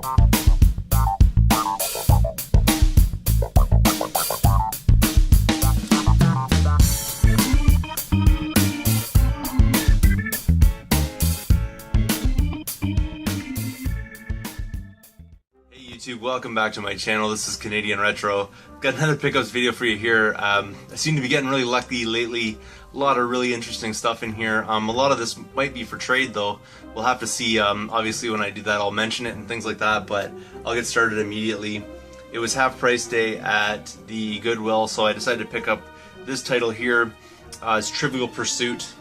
YouTube, welcome back to my channel. This is Canadian Retro. Got another pickups video for you here. I seem to be getting really lucky lately. A lot of really interesting stuff in here. A lot of this might be for trade though. We'll have to see. Obviously when I do that I'll mention it and things like that, but I'll get started immediately. It was half price day at the Goodwill, so I decided to pick up this title here. It's Trivial Pursuit.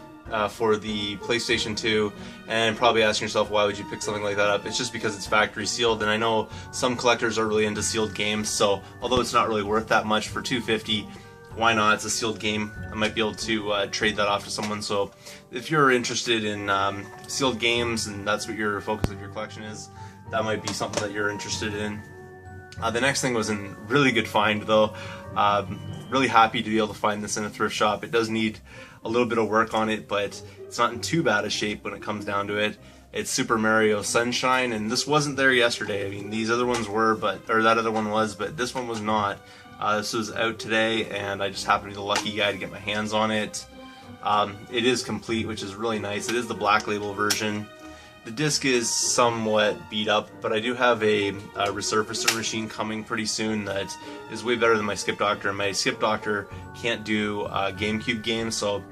For the PlayStation 2, and probably asking yourself, why would you pick something like that up? It's just because it's factory sealed, and I know some collectors are really into sealed games, so although it's not really worth that much for $250, why not? It's a sealed game. I might be able to trade that off to someone. So if you're interested in sealed games and that's what your focus of your collection is, that might be something that you're interested in. The next thing was a really good find though. Really happy to be able to find this in a thrift shop. It does need a little bit of work on it, but it's not in too bad a shape when it comes down to it. It's Super Mario Sunshine, and this wasn't there yesterday. I mean, these other ones were, or that other one was, but this one was not. This was out today, and I just happened to be the lucky guy to get my hands on it. It is complete, which is really nice. It is the Black Label version. The disc is somewhat beat up, but I do have a resurfacer machine coming pretty soon that is way better than my Skip Doctor. And my Skip Doctor can't do GameCube games, so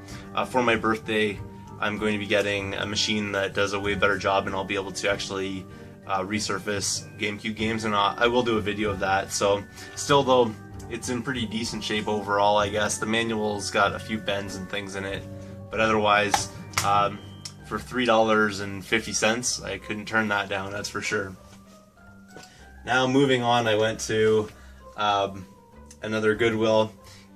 for my birthday I'm going to be getting a machine that does a way better job, and I'll be able to actually resurface GameCube games, and I will do a video of that. So still though, it's in pretty decent shape overall, I guess. The manual's got a few bends and things in it, but otherwise for $3.50, I couldn't turn that down, that's for sure. Now moving on, I went to another Goodwill,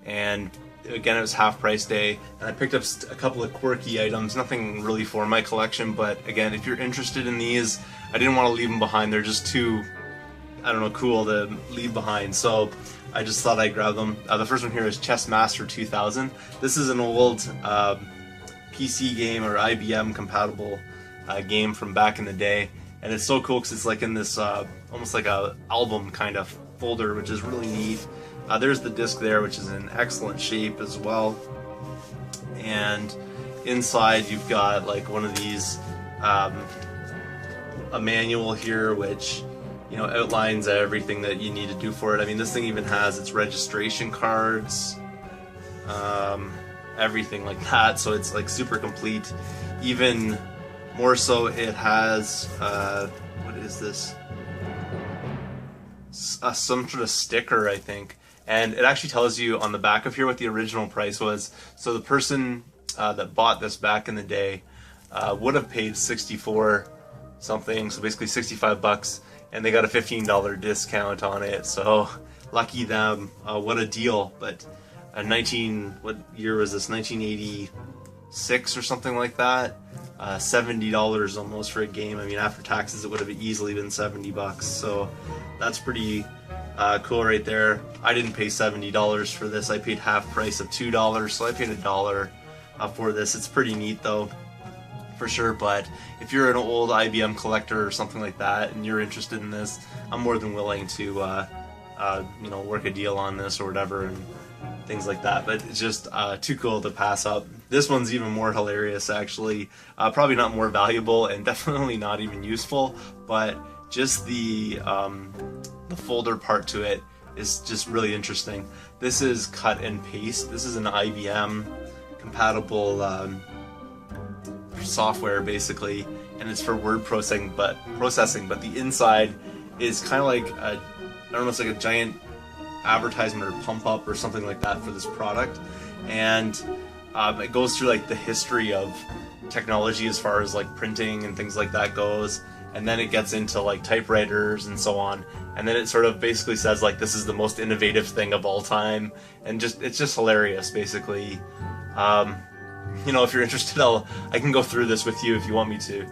and again it was half price day, and I picked up a couple of quirky items, nothing really for my collection, but again, if you're interested in these, I didn't want to leave them behind. They're just too, I don't know, cool to leave behind, so I just thought I'd grab them. The first one here is Chess Master 2000. This is an old PC game or IBM compatible game from back in the day, and it's so cool because it's like in this almost like a album kind of folder, which is really neat. There's the disc there, which is in excellent shape as well, and inside you've got like one of these a manual here which, you know, outlines everything that you need to do for it. I mean, this thing even has its registration cards, everything like that, so it's like super complete. Even more so, it has what is this, some sort of sticker, I think, and it actually tells you on the back of here what the original price was. So the person that bought this back in the day would have paid 64 something, so basically 65 bucks, and they got a $15 discount on it, so lucky them. What a deal. But what year was this, 1986 or something like that, $70 almost for a game. I mean, after taxes it would have easily been 70 bucks, so that's pretty cool right there. I didn't pay $70 for this, I paid half price of $2, so I paid $1 for this. It's pretty neat though, for sure. But if you're an old IBM collector or something like that and you're interested in this, I'm more than willing to you know, work a deal on this or whatever and things like that. But it's just too cool to pass up. This one's even more hilarious actually. Probably not more valuable and definitely not even useful, but just the folder part to it is just really interesting. This is cut and paste. This is an IBM compatible software basically, and it's for word processing, but the inside is kind of like I don't know, it's like a giant advertisement or pump up or something like that for this product, and it goes through like the history of technology as far as like printing and things like that goes, and then it gets into like typewriters and so on, and then it sort of basically says like this is the most innovative thing of all time, and it's just hilarious basically. You know, if you're interested, I can go through this with you if you want me to,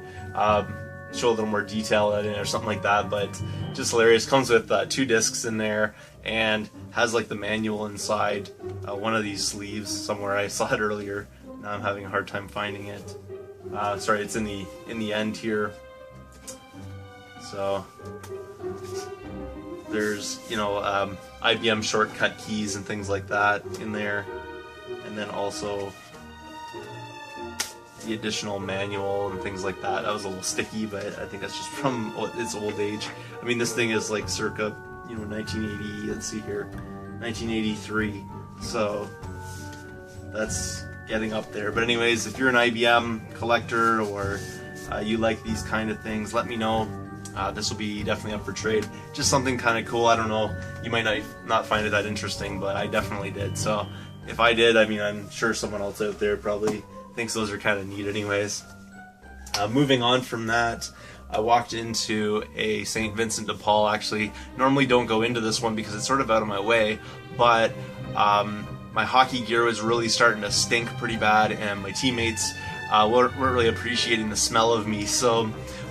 show a little more detail in it or something like that, but just hilarious. Comes with 2 discs in there and has like the manual inside one of these sleeves somewhere. I saw it earlier, now I'm having a hard time finding it. Sorry, it's in the end here. So there's, you know, IBM shortcut keys and things like that in there, and then also the additional manual and things like that. That was a little sticky, but I think that's just from its old age. I mean, this thing is like circa, you know, 1980, let's see here, 1983, so that's getting up there. But anyways, if you're an IBM collector or you like these kind of things, let me know. This will be definitely up for trade. Just something kind of cool. I don't know, you might not find it that interesting, but I definitely did. So if I did, I mean, I'm sure someone else out there probably thinks those are kind of neat anyways. Moving on from that, I walked into a St. Vincent de Paul. Actually, normally don't go into this one because it's sort of out of my way, but my hockey gear was really starting to stink pretty bad, and my teammates weren't really appreciating the smell of me. So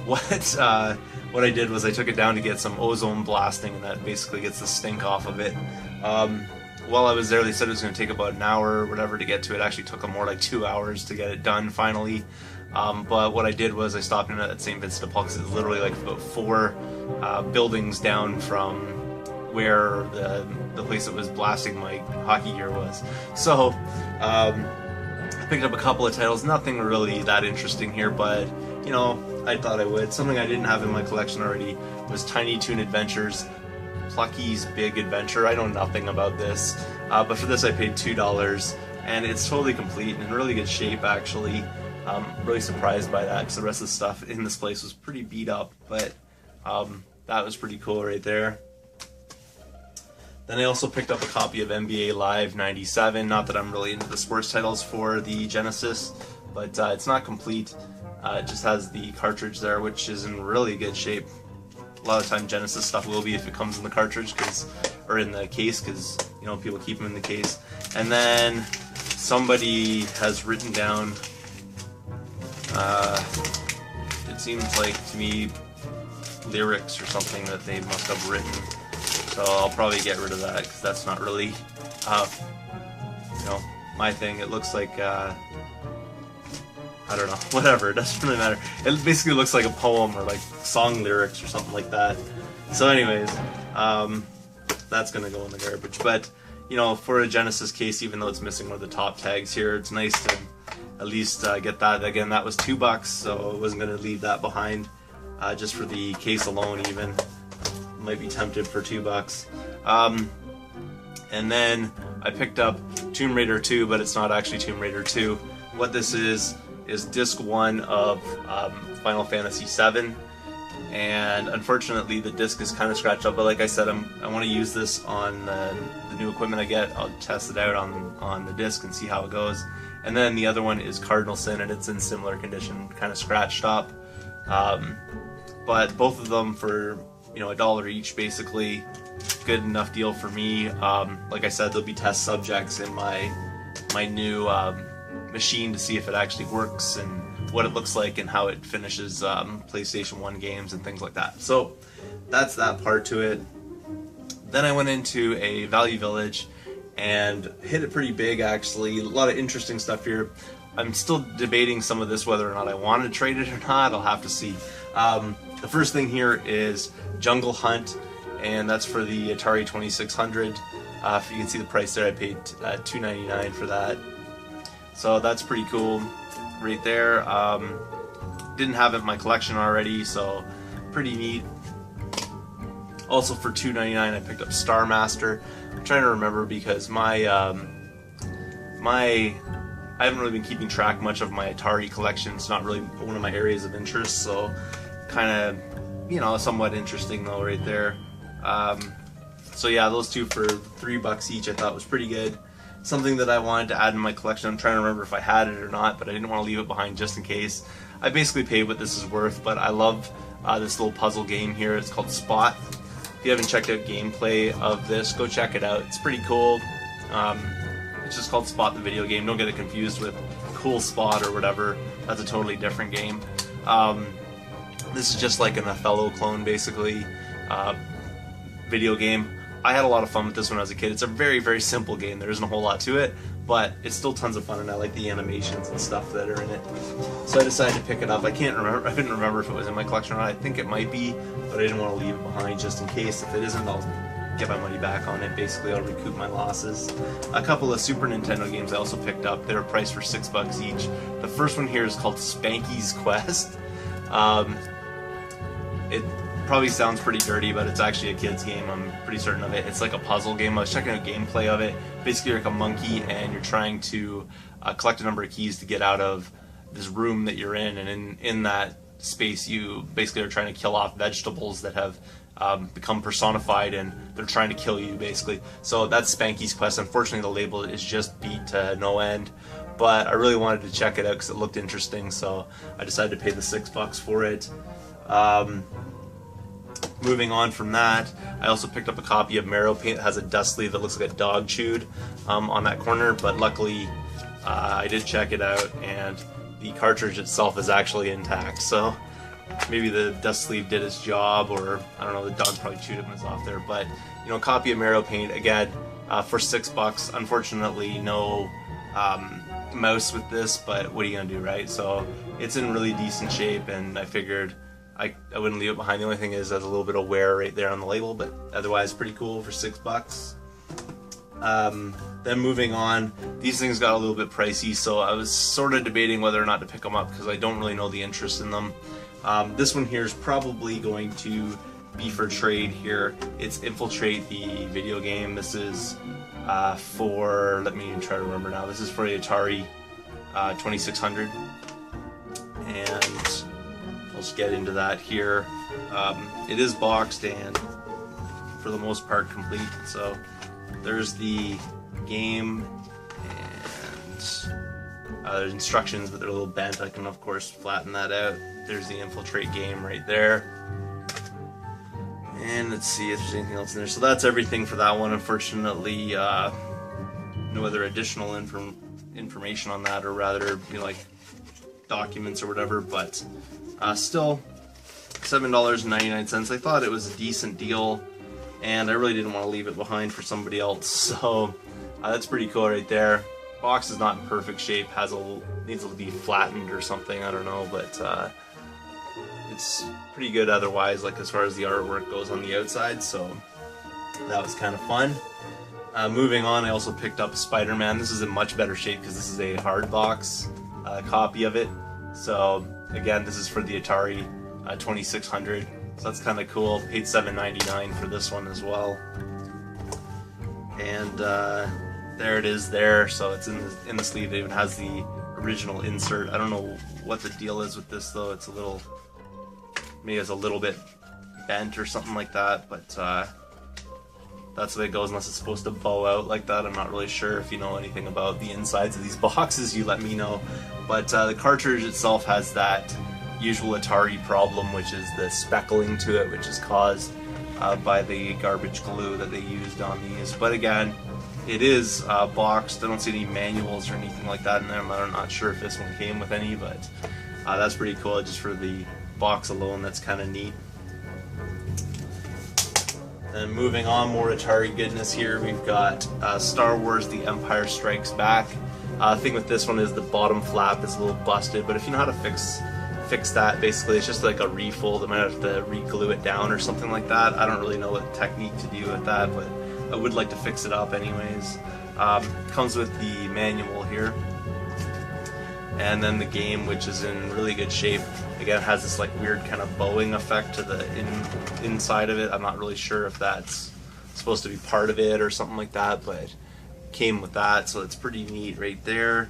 what I did was I took it down to get some ozone blasting, and that basically gets the stink off of it. While I was there, they said it was going to take about an hour or whatever to get to it. It actually took them more like 2 hours to get it done finally. But what I did was I stopped in at St. Vincent de Paul because it's literally like about 4 buildings down from where the place that was blasting my hockey gear was. So I picked up a couple of titles, nothing really that interesting here, but you know, I thought I would. Something I didn't have in my collection already was Tiny Toon Adventures, Plucky's Big Adventure. I know nothing about this, but for this I paid $2, and it's totally complete and in really good shape actually. I'm really surprised by that because the rest of the stuff in this place was pretty beat up, but that was pretty cool right there. Then I also picked up a copy of NBA Live 97, not that I'm really into the sports titles for the Genesis, but it's not complete. It just has the cartridge there, which is in really good shape. A lot of time Genesis stuff will be if it comes in the cartridge, or in the case, because you know, people keep them in the case. And then somebody has written down, it seems like to me, lyrics or something that they must have written. So I'll probably get rid of that because that's not really, you know, my thing. It looks like, I don't know, whatever, it doesn't really matter. It basically looks like a poem or like song lyrics or something like that. So anyways, that's gonna go in the garbage. But, you know, for a Genesis case, even though it's missing one of the top tags here, it's nice to at least get that. Again, that was $2, so I wasn't gonna leave that behind, just for the case alone even. Might be tempted for $2. And then I picked up Tomb Raider 2, but it's not actually Tomb Raider 2. What this is disc 1 of Final Fantasy VII, and unfortunately the disc is kind of scratched up, but like I said, I want to use this on the new equipment I get. I'll test it out on the disc and see how it goes. And then the other one is Cardinal Sin, and it's in similar condition, kind of scratched up. But both of them for, you know, $1 each basically. Good enough deal for me. Like I said, there'll be test subjects in my new machine to see if it actually works and what it looks like and how it finishes PlayStation 1 games and things like that. So that's that part to it. Then I went into a Value Village and hit it pretty big actually. A lot of interesting stuff here. I'm still debating some of this, whether or not I want to trade it or not. I'll have to see. The first thing here is Jungle Hunt, and that's for the Atari 2600. If you can see the price there, I paid $2.99 for that. So that's pretty cool right there. Didn't have it in my collection already, so pretty neat. Also for $2.99 I picked up Star Master. I'm trying to remember because I haven't really been keeping track much of my Atari collection. It's not really one of my areas of interest, so kind of, you know, somewhat interesting though right there. So yeah, those two for $3 each I thought was pretty good. Something that I wanted to add in my collection. I'm trying to remember if I had it or not, but I didn't want to leave it behind just in case. I basically paid what this is worth, but I love this little puzzle game here. It's called Spot. If you haven't checked out gameplay of this, go check it out. It's pretty cool. It's just called Spot the video game. Don't get it confused with Cool Spot or whatever. That's a totally different game. This is just like an Othello clone, basically, video game. I had a lot of fun with this when I was a kid. It's a very, very simple game. There isn't a whole lot to it, but it's still tons of fun, and I like the animations and stuff that are in it. So I decided to pick it up. I couldn't remember if it was in my collection or not. I think it might be, but I didn't want to leave it behind just in case. If it isn't, I'll get my money back on it. Basically, I'll recoup my losses. A couple of Super Nintendo games I also picked up. They were priced for $6 each. The first one here is called Spanky's Quest. It probably sounds pretty dirty, but it's actually a kid's game. I'm pretty certain of it. It's like a puzzle game. I was checking out gameplay of it. Basically, you're like a monkey, and you're trying to collect a number of keys to get out of this room that you're in. And in that space, you basically are trying to kill off vegetables that have become personified, and they're trying to kill you, basically. So that's Spanky's Quest. Unfortunately, the label is just beat to no end, but I really wanted to check it out because it looked interesting, so I decided to pay the $6 for it. Moving on from that, I also picked up a copy of Marrow Paint. It has a dust sleeve that looks like a dog chewed on that corner, but luckily I did check it out, and the cartridge itself is actually intact, so maybe the dust sleeve did its job, or I don't know, the dog probably chewed it when it's off there. But you know, copy of Marrow Paint again for $6. Unfortunately, no mouse with this, but what are you gonna do, right? So it's in really decent shape, and I figured I wouldn't leave it behind. The only thing is there's a little bit of wear right there on the label, but otherwise pretty cool for $6. Then moving on, these things got a little bit pricey, so I was sort of debating whether or not to pick them up because I don't really know the interest in them. This one here is probably going to be for trade here. It's Infiltrate, the video game. This is for, let me try to remember now, this is for the Atari 2600, and I'll just get into that here. It is boxed and for the most part complete, so there's the game, and there's instructions, but they're a little bent. I can of course flatten that out. There's the Infiltrate game right there. And let's see if there's anything else in there. So that's everything for that one. Unfortunately, no other additional information on that, or rather, you know, like documents or whatever. But still, $7.99. I thought it was a decent deal, and I really didn't want to leave it behind for somebody else. So that's pretty cool right there. Box is not in perfect shape. Needs to be flattened or something. I don't know, but it's pretty good otherwise, like as far as the artwork goes on the outside, so that was kind of fun. Moving on, I also picked up Spider-Man. This is in much better shape because this is a hard box copy of it. So again, this is for the Atari 2600, so that's kind of cool. Paid $7.99 for this one as well. And there it is there, so it's in the sleeve. It even has the original insert. I don't know what the deal is with this though. It's a little, maybe it's a little bit bent or something like that, but that's the way it goes unless it's supposed to bow out like that. I'm not really sure. If you know anything about the insides of these boxes, you let me know. But the cartridge itself has that usual Atari problem, which is the speckling to it, which is caused by the garbage glue that they used on these. But again, it is boxed. I don't see any manuals or anything like that in there. I'm not sure if this one came with any, but that's pretty cool. Just for the box alone, that's kind of neat. And moving on, more Atari goodness here. We've got Star Wars The Empire Strikes Back. The thing with this one is the bottom flap is a little busted, but if you know how to fix that, basically it's just like a refold. I might have to re-glue it down or something like that. I don't really know what technique to do with that, but I would like to fix it up anyways. Comes with the manual here, and then the game, which is in really good shape. Again, it has this like weird kind of bowing effect to the inside of it. I'm not really sure if that's supposed to be part of it or something like that, but came with that, so it's pretty neat right there.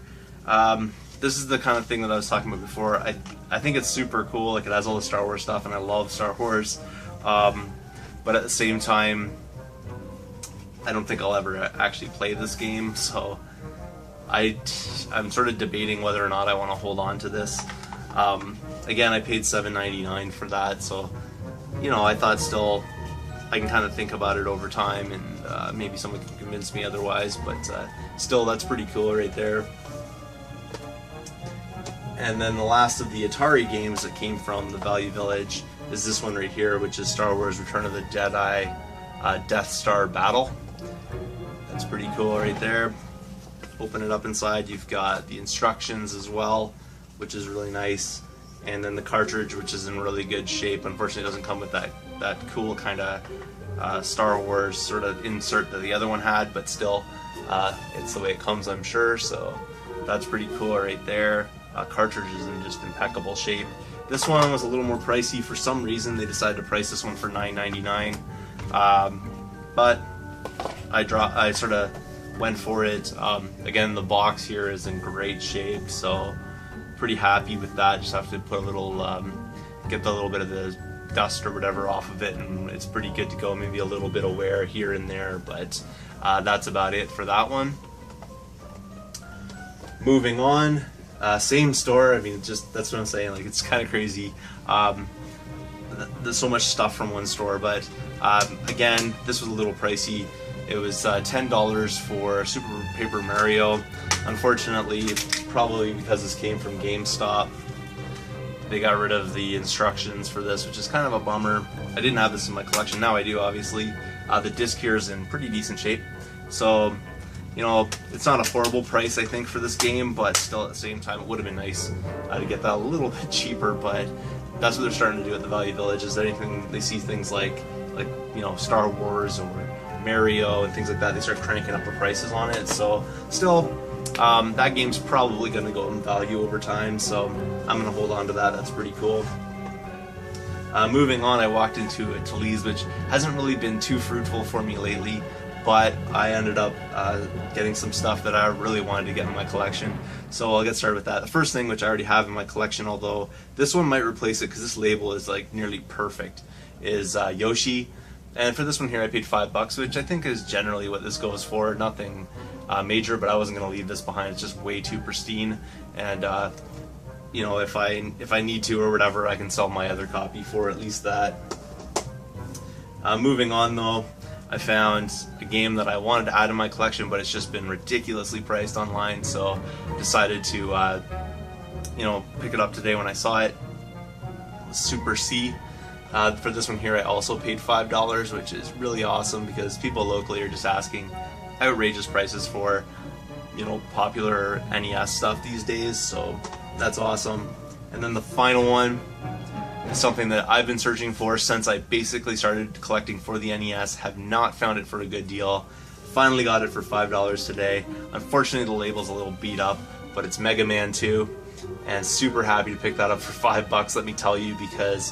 This is the kind of thing that I was talking about before. I think it's super cool. Like, it has all the Star Wars stuff, and I love Star Wars. But at the same time, I don't think I'll ever actually play this game, so I'm sort of debating whether or not I want to hold on to this. Again, I paid $7.99 for that, so you know, I thought still I can kind of think about it over time, and maybe someone can convince me otherwise, but still, that's pretty cool right there. And then the last of the Atari games that came from the Value Village is this one right here, which is Star Wars Return of the Jedi Death Star Battle. That's pretty cool right there. open it up inside, you've got the instructions as well, which is really nice, and then the cartridge, which is in really good shape. Unfortunately, it doesn't come with that cool kind of Star Wars sort of insert that the other one had, but still, it's the way it comes, I'm sure, so that's pretty cool right there. Cartridge is in just impeccable shape. This one was a little more pricey. For some reason, they decided to price this one for $9.99, but I sort of went for it. Again, the box here is in great shape, so pretty happy with that. Just have to put a little, get the little bit of the dust or whatever off of it, and it's pretty good to go. Maybe a little bit of wear here and there, but that's about it for that one. Moving on, same store. I mean, just that's what I'm saying. Like, it's kind of crazy. There's so much stuff from one store, but again, this was a little pricey. It was $10 for Super Paper Mario. Unfortunately, probably because this came from GameStop, they got rid of the instructions for this, which is kind of a bummer. I didn't have this in my collection. Now I do, obviously. The disc here is in pretty decent shape, so you know, it's not a horrible price, I think, for this game, but still at the same time, it would have been nice to get that a little bit cheaper. But that's what they're starting to do at the Value Village. Is anything they see things like you know, Star Wars or Mario and things like that, they start cranking up the prices on it. So still, that game's probably going to go in value over time, so I'm going to hold on to that. That's pretty cool. Moving on, I walked into a Talese, which hasn't really been too fruitful for me lately, but I ended up getting some stuff that I really wanted to get in my collection, so I'll get started with that. The first thing, which I already have in my collection, although this one might replace it because this label is like nearly perfect, is Yoshi. And for this one here, I paid $5, which I think is generally what this goes for. Nothing major, but I wasn't going to leave this behind. It's just way too pristine, and you know, if I need to or whatever, I can sell my other copy for at least that. Moving on though, I found a game that I wanted to add to my collection, but it's just been ridiculously priced online, so decided to you know, pick it up today when I saw it. Super C. For this one here, I also paid $5, which is really awesome because people locally are just asking outrageous prices for, you know, popular NES stuff these days, so that's awesome. And then the final one is something that I've been searching for since I basically started collecting for the NES, have not found it for a good deal. Finally got it for $5 today. Unfortunately, the label's a little beat up, but it's Mega Man 2. And super happy to pick that up for $5, let me tell you, because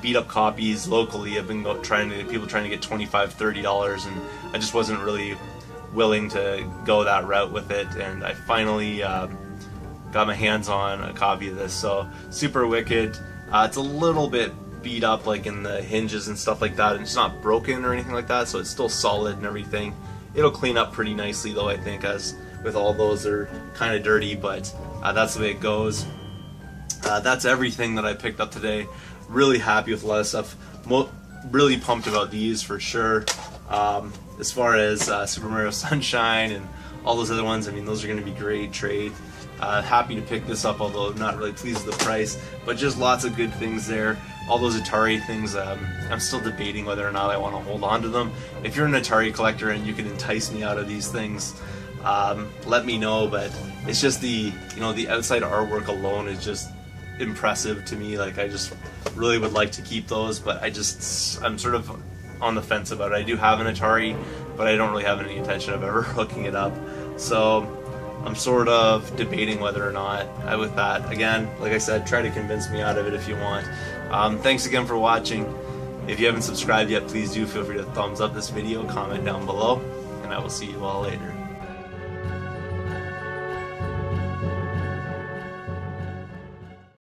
beat up copies locally have been people trying to get $25, $30, and I just wasn't really willing to go that route with it, and I finally got my hands on a copy of this. So super wicked. It's a little bit beat up, like in the hinges and stuff like that, and it's not broken or anything like that, so it's still solid and everything. It'll clean up pretty nicely though, I think, as with all those, they're kind of dirty, but that's the way it goes. That's everything that I picked up today. Really happy with a lot of stuff. Really pumped about these for sure. As far as Super Mario Sunshine and all those other ones, I mean, those are going to be great trade. Happy to pick this up, although not really pleased with the price, but just lots of good things there. All those Atari things, I'm still debating whether or not I want to hold on to them. If you're an Atari collector and you can entice me out of these things, let me know. But it's just the outside artwork alone is just impressive to me. Like, I just really would like to keep those, but I'm sort of on the fence about it. I do have an Atari, but I don't really have any intention of ever hooking it up, so I'm sort of debating whether or not with that. Again, like I said, try to convince me out of it if you want. Thanks again for watching. If you haven't subscribed yet, please do feel free to thumbs up this video, comment down below, and I will see you all later.